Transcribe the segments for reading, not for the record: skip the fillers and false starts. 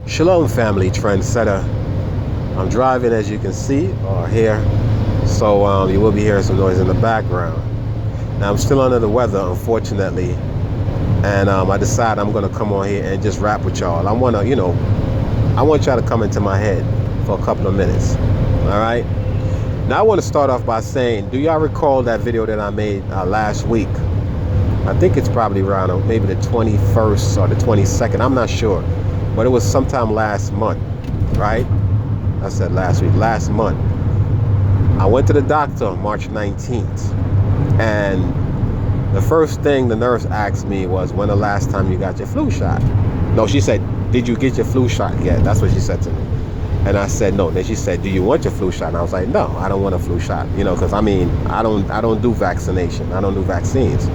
Shalom family trendsetter. I'm driving as you can see or hear, so you will be hearing some noise in the background. Now I'm still under the weather, unfortunately, and I decided I'm gonna come on here and just rap with y'all. I want y'all to come into my head for a couple of minutes. All right. Now I want to start off by saying, do y'all recall that video that I made last week? I think it's probably around maybe the 21st or the 22nd. I'm not sure. But it was sometime last month, right? I said last week, last month. I went to the doctor on March 19th. And the first thing the nurse asked me was, when the last time you got your flu shot? No, she said, did you get your flu shot yet? That's what she said to me. And I said, no. Then she said, do you want your flu shot? And I was like, no, I don't want a flu shot. Because I don't do vaccination. I don't do vaccines.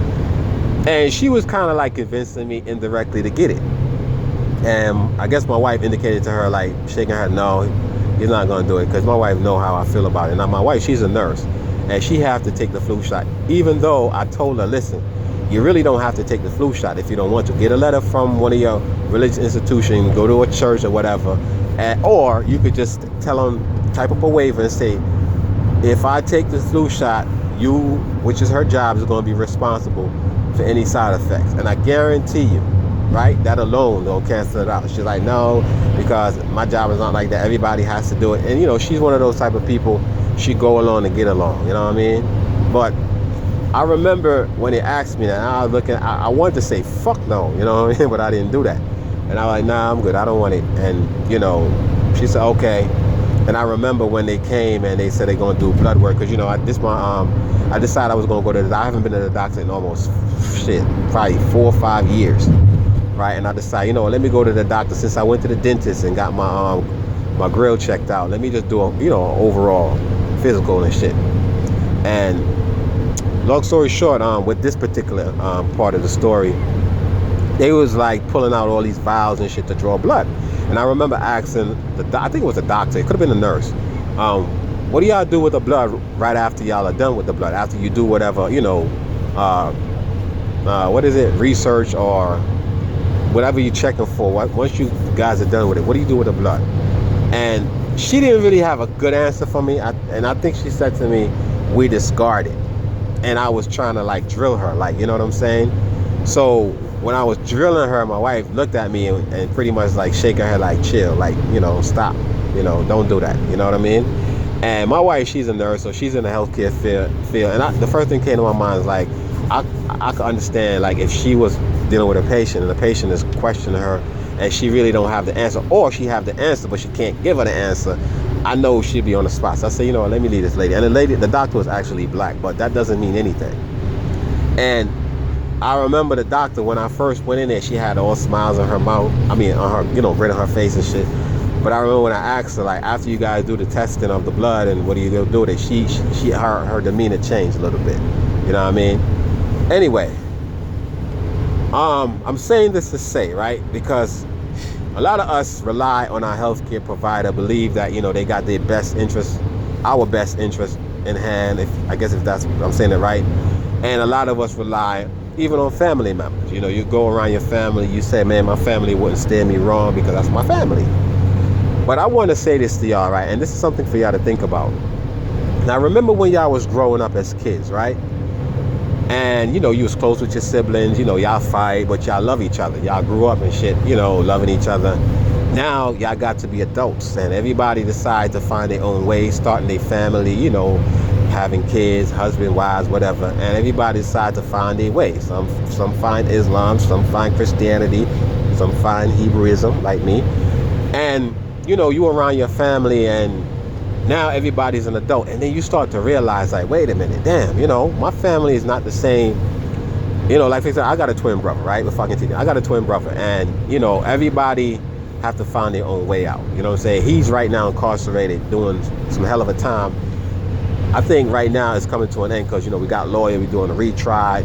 And she was kind of like convincing me indirectly to get it. And I guess my wife indicated to her, like, shaking her head, no, he's not going to do it, because my wife know how I feel about it. Now, my wife, she's a nurse, and she have to take the flu shot, even though I told her, listen, you really don't have to take the flu shot if you don't want to. Get a letter from one of your religious institutions, go to a church or whatever, or you could just tell them, type up a waiver and say, if I take the flu shot, you, which is her job, is going to be responsible for any side effects. And I guarantee you, right, that alone don't cancel it out. She's like, no, because my job is not like that. Everybody has to do it. And she's one of those type of people, she go along to get along, you know what I mean? But I remember when they asked me that, I was looking, I wanted to say fuck no, you know what I mean? But I didn't do that. And I was like, nah, I'm good, I don't want it. And she said okay. And I remember when they came and they said they're gonna do blood work, because I decided I was gonna go to I haven't been to the doctor in almost probably 4 or 5 years. Right, and I decided, let me go to the doctor, since I went to the dentist and got my grill checked out. Let me just do an overall physical and shit. And long story short, with this particular part of the story, they was like pulling out all these vials and shit to draw blood. And I remember asking I think it was a doctor, it could have been a nurse, what do y'all do with the blood right after y'all are done with the blood? After you do whatever, what is it, research or whatever you're checking for, once you guys are done with it, what do you do with the blood? And she didn't really have a good answer for me. And I think she said to me, we discard it. And I was trying to like drill her, like, you know what I'm saying? So when I was drilling her, my wife looked at me and pretty much like shaking her, like, chill, like, stop, don't do that, you know what I mean? And my wife, she's a nurse, so she's in the healthcare field. And the first thing came to my mind is like, I could understand, like, if she was dealing with a patient and the patient is questioning her and she really don't have the answer, or she have the answer but she can't give her the answer, I know she'd be on the spot. So I say, let me leave this lady. And the doctor was actually black, but that doesn't mean anything. And I remember the doctor, when I first went in there, she had all smiles on her mouth, on her, grin on her face and shit. But I remember when I asked her, like, after you guys do the testing of the blood and what do you do with it, her demeanor changed a little bit, you know what I mean? Anyway, I'm saying this to say, right, because a lot of us rely on our healthcare provider, believe that, they got their best interest, our best interest in hand, if that's, I'm saying it right. And a lot of us rely even on family members. You go around your family, you say, man, my family wouldn't steer me wrong because that's my family. But I want to say this to y'all, right, and this is something for y'all to think about. Now, remember when y'all was growing up as kids, right? And, you was close with your siblings, y'all fight, but y'all love each other. Y'all grew up and shit, loving each other. Now, y'all got to be adults, and everybody decides to find their own way, starting their family, having kids, husband, wives, whatever. And everybody decides to find their way. Some find Islam, some find Christianity, some find Hebrewism, like me. And, you around your family, and now everybody's an adult, and then you start to realize, like, wait a minute, damn, my family is not the same. Like for example, I got a twin brother, right? If I continue, I got a twin brother, and everybody have to find their own way out. You know what I'm saying? He's right now incarcerated, doing some hell of a time. I think right now it's coming to an end because we got lawyer, we doing a retry,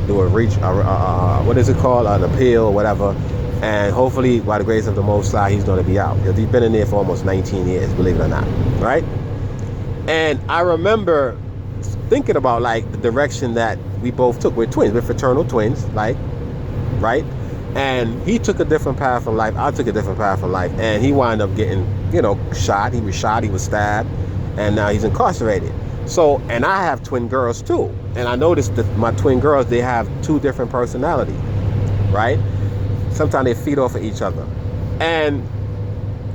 what is it called, an appeal or whatever. And hopefully, by the grace of the Most High, he's going to be out. He's been in there for almost 19 years, believe it or not, right? And I remember thinking about, like, the direction that we both took. We're twins. We're fraternal twins, like, right? And he took a different path in life. I took a different path in life. And he wound up getting, shot. He was stabbed. And now he's incarcerated. So, and I have twin girls too. And I noticed that my twin girls, they have two different personalities, right? Sometimes they feed off of each other. And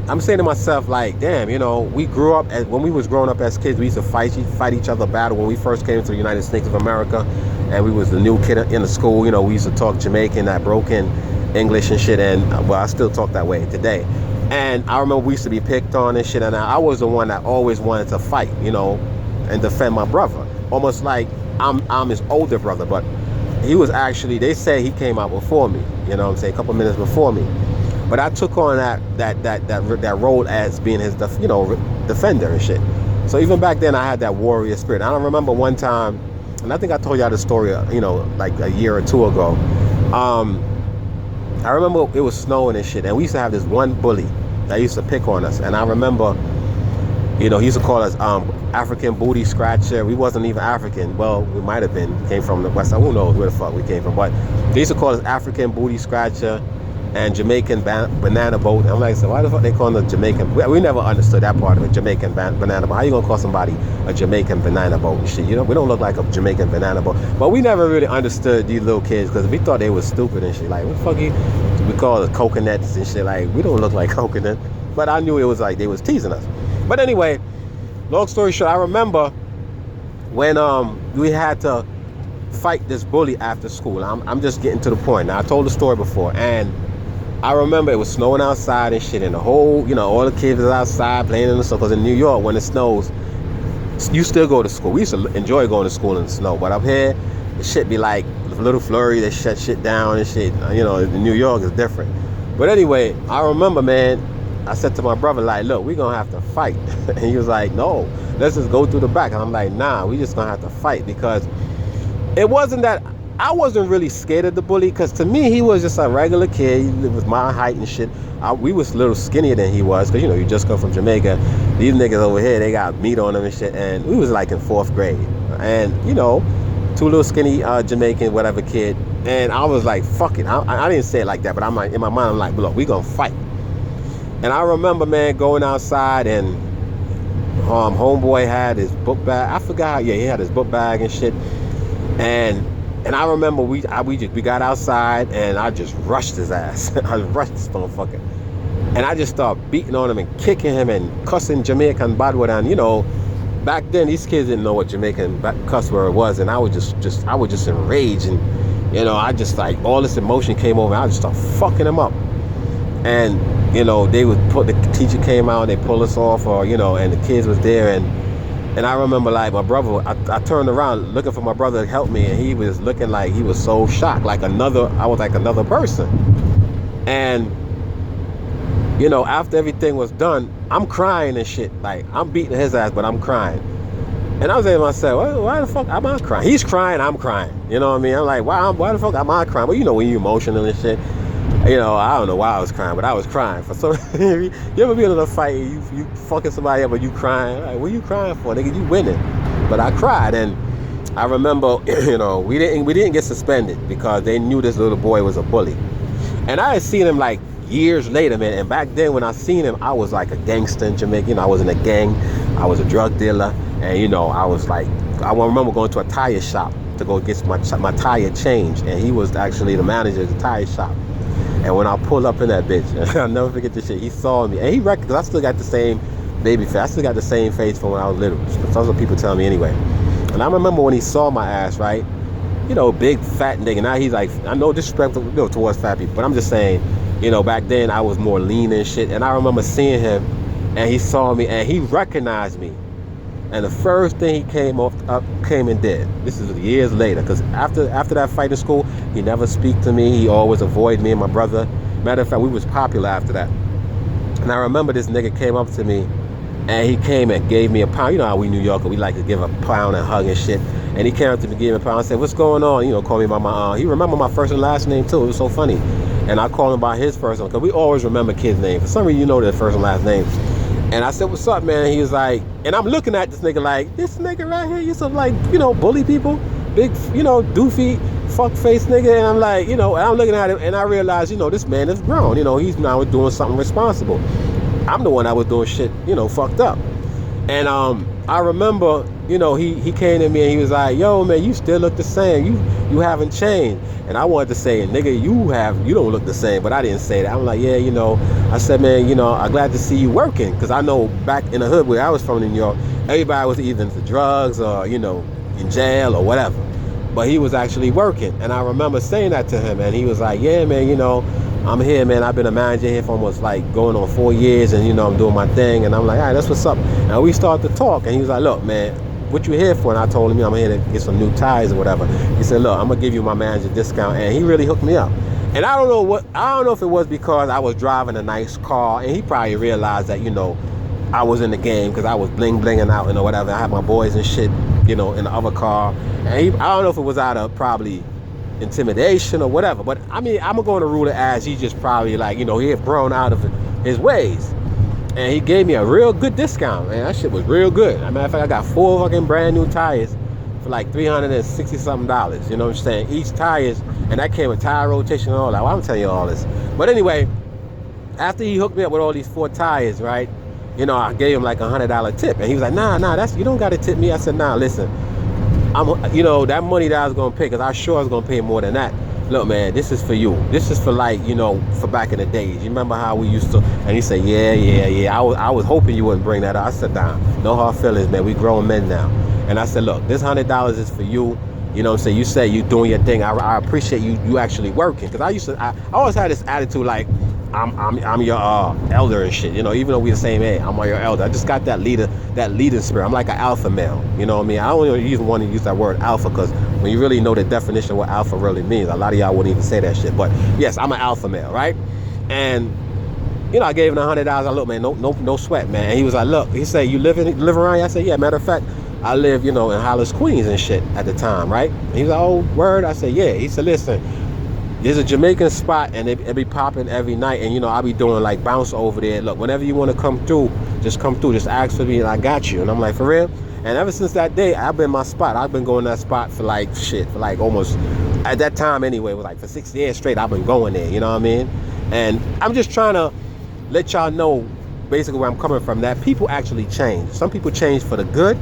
I'm saying to myself, like, damn, we grew up, when we was growing up as kids, we used to fight each other battle when we first came to the United States of America. And we was the new kid in the school, we used to talk Jamaican, that broken English and shit. And, well, I still talk that way today. And I remember we used to be picked on and shit. And I was the one that always wanted to fight, and defend my brother. Almost like I'm his older brother, but he was actually, they say he came out before me, a couple minutes before me. But I took on that role as being his, defender and shit. So even back then, I had that warrior spirit. I remember one time, and I think I told y'all the story, like a year or two ago. I remember it was snowing and shit, and we used to have this one bully that used to pick on us. And I remember, he used to call us African booty scratcher. We wasn't even African. Well, we might have been. Came from the West Side. Who knows where the fuck we came from? But they used to call us African booty scratcher and Jamaican banana boat. And I'm like, so why the fuck they call them Jamaican? We never understood that part of it, Jamaican banana boat. How you gonna call somebody a Jamaican banana boat and shit? We don't look like a Jamaican banana boat. But we never really understood these little kids because we thought they was stupid and shit. Like, what the fuck we call it coconuts and shit. Like, we don't look like coconut. But I knew it was like they was teasing us. But anyway, long story short, I remember when we had to fight this bully after school. I'm just getting to the point. Now, I told the story before, and I remember it was snowing outside and shit, and the whole, all the kids was outside playing in the snow. Because in New York, when it snows, you still go to school. We used to enjoy going to school in the snow, but up here, the shit be like a little flurry. They shut shit down and shit. In New York is different. But anyway, I remember, man, I said to my brother, like, look, we're going to have to fight. And he was like, no, let's just go through the back. And I'm like, nah, we just going to have to fight. Because it wasn't that, I wasn't really scared of the bully. Because to me, he was just a regular kid. He was my height and shit. We was a little skinnier than he was. Because, you just come from Jamaica. These niggas over here, they got meat on them and shit. And we was like in 4th grade. And, two little skinny Jamaican, whatever kid. And I was like, fuck it. I didn't say it like that. But I'm like, in my mind, I'm like, look, we going to fight. And I remember, man, going outside and homeboy had his book bag. I forgot. Yeah, he had his book bag and shit. And I remember we got outside and I just rushed his ass. I rushed this motherfucker. And I just started beating on him and kicking him and cussing Jamaican bad word. And back then these kids didn't know what Jamaican cuss word was. And I was just enraged. And I just like all this emotion came over. I just started fucking him up. And they would the teacher came out and they pulled us off, or and the kids was there, and I remember like my brother, I turned around looking for my brother to help me, and he was looking like he was so shocked, I was like another person. And after everything was done, I'm crying and shit, like I'm beating his ass, but I'm crying. And I was saying to myself, well, why the fuck am I crying? He's crying, I'm crying. You know what I mean? I'm like, why the fuck am I crying? Well, when you're emotional and shit. I don't know why I was crying, but I was crying for some. You ever be in a fight, you fucking somebody up, but you crying? Like, what are you crying for, nigga? You winning. But I cried, and I remember, we didn't get suspended because they knew this little boy was a bully, and I had seen him like years later, man. And back then, when I seen him, I was like a gangster in Jamaica. I was in a gang, I was a drug dealer, and I was like, I remember going to a tire shop to go get my tire changed, and he was actually the manager of the tire shop. And when I pulled up in that bitch, I'll never forget this shit. He saw me, and he recognized, I still got the same baby face. I still got the same face from when I was little. That's what people tell me anyway. And I remember when he saw my ass, right? Big fat nigga. Now he's like, I know disrespectful towards fat people, but I'm just saying, back then I was more lean and shit. And I remember seeing him, and he saw me, and he recognized me. And the first thing he came and did, this is years later, because after that fight in school, he never speak to me. He always avoided me and my brother. Matter of fact, we was popular after that. And I remember this nigga came up to me, and he came and gave me a pound. You know how we New Yorkers, we like to give a pound and hug and shit. And he came up to me, gave me a pound, and said, what's going on? Call me by my, he remembered my first and last name too. It was so funny. And I called him by his first one, because we always remember kids' names. For some reason, their first and last name. And I said, what's up, man? And he was like, and I'm looking at this nigga like, this nigga right here used to like, bully people, big, doofy, fuck face nigga. And I'm like, and I'm looking at him and I realize, this man is grown. He's now doing something responsible. I'm the one that was doing shit, fucked up. And I remember, he came to me and he was like, yo, man, you still look the same. You haven't changed. And I wanted to say, nigga, you don't look the same. But I didn't say that. I'm like, yeah, I said, man, I'm glad to see you working. Because I know back in the hood where I was from in New York, everybody was either into drugs or, in jail or whatever. But he was actually working. And I remember saying that to him. And he was like, yeah, man, I'm here, man. I've been a manager here for almost like going on 4 years. And, I'm doing my thing. And I'm like, all right, that's what's up. And we started to talk. And he was like, look, man, what you here for? And I told him, I'm here to get some new tires or whatever. He said, look, I'm going to give you my manager discount. And he really hooked me up. And I don't know if it was because I was driving a nice car. And he probably realized that, I was in the game because I was blinging out and whatever. I had my boys and shit, in the other car. And I don't know if it was out of probably intimidation or whatever. But I mean, I'm going to rule it as he just probably like, he had grown out of his ways. And he gave me a real good discount, man. That shit was real good. As a matter of fact, I got 4 fucking brand new tires for like $360 something. You know what I'm saying? Each tires, and that came with tire rotation and all that. Well, I'm telling you all this. But anyway, after he hooked me up with all these 4 tires, right? I gave him like $100 tip, and he was like, nah, you don't gotta tip me. I said, nah, listen, that money that I was gonna pay, because I sure I was gonna pay more than that. Look, man, this is for you. This is for like, for back in the days. You remember how we used to? And he said, yeah. I was hoping you wouldn't bring that up. I said, nah, no hard feelings, man. We grown men now. And I said, look, this $100 is for you. You know what I'm saying? You say you doing your thing. I appreciate you actually working. Because I always had this attitude like, I'm your elder and shit. Even though we the same age, I'm your elder. I just got that leader spirit. I'm like an alpha male. You know what I mean? I don't even want to use that word alpha because when you really know the definition of what alpha really means, a lot of y'all wouldn't even say that shit. But yes, I'm an alpha male, right? And I gave him $100. I look, man, no sweat, man. And he was like, look, he said, you live around here? I said, yeah. Matter of fact, I live, in Hollis, Queens and shit at the time, right? And he was like, oh, word? I said, yeah. He said, listen, there's a Jamaican spot and it be popping every night, and I'll be doing like bounce over there. Look, whenever you want to come through, just come through. Just ask for me and I got you. And I'm like, for real? And ever since that day, I've been my spot. I've been going to that spot for like almost, at that time anyway, it was like for 6 years straight, I've been going there, you know what I mean? And I'm just trying to let y'all know basically where I'm coming from, that people actually change. Some people change for the good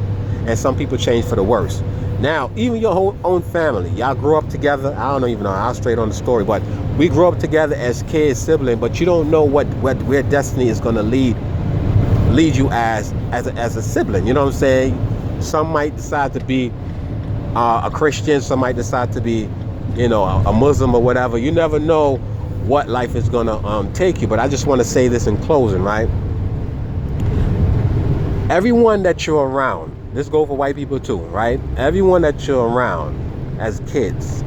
and some people change for the worse. Now, even your whole own family, y'all grew up together. I don't even know. I'll straight on the story, but we grew up together as kids, siblings. But you don't know where destiny is going to lead you as a sibling. You know what I'm saying? Some might decide to be a Christian. Some might decide to be, a Muslim or whatever. You never know what life is going to take you. But I just want to say this in closing, right? Everyone that you're around. This goes for white people too, right? Everyone that you're around as kids,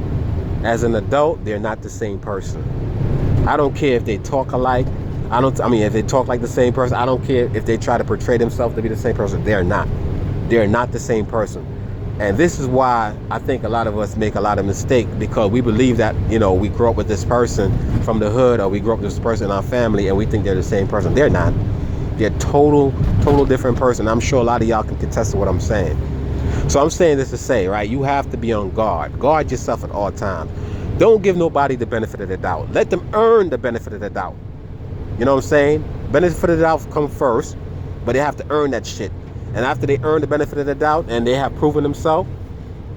as an adult, they're not the same person. I don't care if they talk alike. If they talk like the same person, I don't care if they try to portray themselves to be the same person. They're not. They're not the same person. And this is why I think a lot of us make a lot of mistakes, because we believe that, we grew up with this person from the hood, or we grew up with this person in our family, and we think they're the same person. They're not. They're total different person. I'm sure a lot of y'all can contest to what I'm saying. So I'm saying this to say, right, you have to be on guard. Guard yourself at all times. Don't give nobody the benefit of the doubt. Let them earn the benefit of the doubt. You know what I'm saying? Benefit of the doubt come first, but they have to earn that shit. And after they earn the benefit of the doubt and they have proven themselves,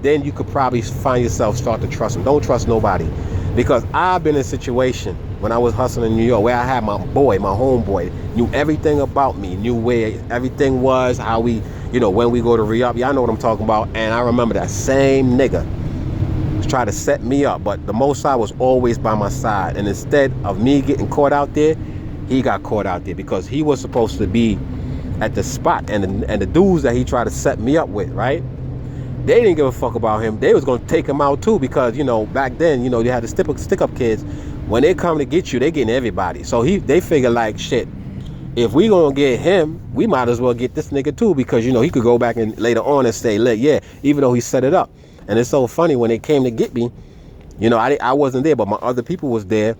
then you could probably find yourself start to trust them. Don't trust nobody. Because I've been in a situation when I was hustling in New York where I had my homeboy, knew everything about me, knew where everything was, how we, when we go to re-up. Y'all know what I'm talking about. And I remember that same nigga tried to set me up, but the Most High was always by my side. And instead of me getting caught out there, he got caught out there because he was supposed to be at the spot. And the dudes that he tried to set me up with, right? They didn't give a fuck about him. They was going to take him out too because, back then, you had the stick-up kids. When they come to get you, they getting everybody. So they figure like, shit, if we going to get him, we might as well get this nigga too because, he could go back and later on and say, look, yeah, even though he set it up. And it's so funny when they came to get me, I wasn't there, but my other people was there.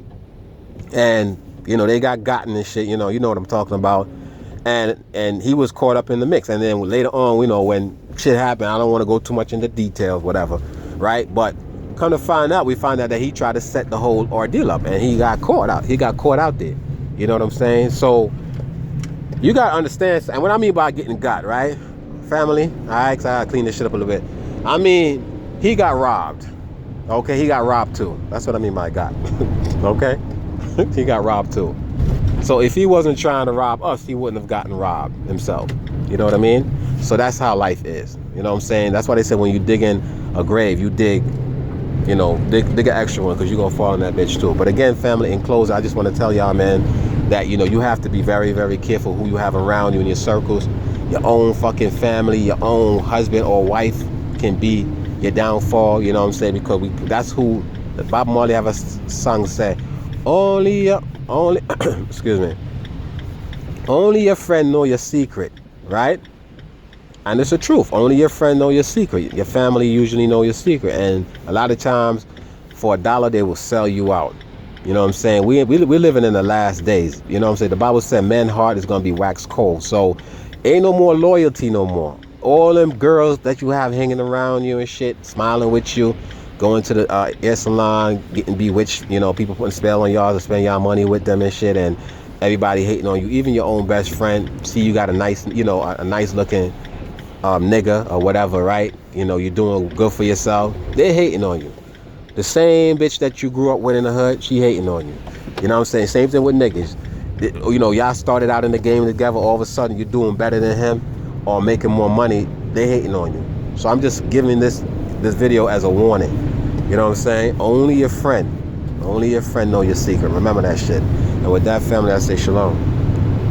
And, they got gotten and shit, you know what I'm talking about. And he was caught up in the mix. And then later on, when shit happened, I don't want to go too much into details, whatever, right? But Come to find out, we find out that he tried to set the whole ordeal up, and he got caught out. He got caught out there. You know what I'm saying? So you gotta understand, and what I mean by getting got, right? Family, all right, 'cause I gotta clean this shit up a little bit. I mean, he got robbed. Okay, he got robbed too. That's what I mean by got. Okay, he got robbed too. So if he wasn't trying to rob us, he wouldn't have gotten robbed himself. You know what I mean? So that's how life is. You know what I'm saying? That's why they say when you dig in a grave, you dig, you know, dig an extra one, because you're going to fall in that bitch too. But again, family, in close, I just want to tell y'all, man, that, you know, you have to be very, very careful who you have around you in your circles. Your own fucking family, your own husband or wife can be your downfall. You know what I'm saying? Because that's who Bob Marley have a song say, only excuse me, only your friend know your secret, right? And it's the truth. Only your friend know your secret. Your family usually know your secret, and a lot of times for $1 they will sell you out. You know what I'm saying? We're living in the last days. You know what I'm saying? The Bible said man's heart is going to be wax cold. So ain't no more loyalty no more. All them girls that you have hanging around you and shit, smiling with you, going to the hair salon, getting bewitched, you know, people putting spell on y'all to spend y'all money with them and shit, and everybody hating on you. Even your own best friend, see you got a nice, you know, a nice looking nigga or whatever, right? You know, you're doing good for yourself. They're hating on you. The same bitch that you grew up with in the hood, she hating on you. You know what I'm saying? Same thing with niggas. You know, y'all started out in the game together, all of a sudden you're doing better than him or making more money, they hating on you. So I'm just giving this video as a warning. You know what I'm saying? Only your friend know your secret. Remember that shit. And with that, family, I say shalom.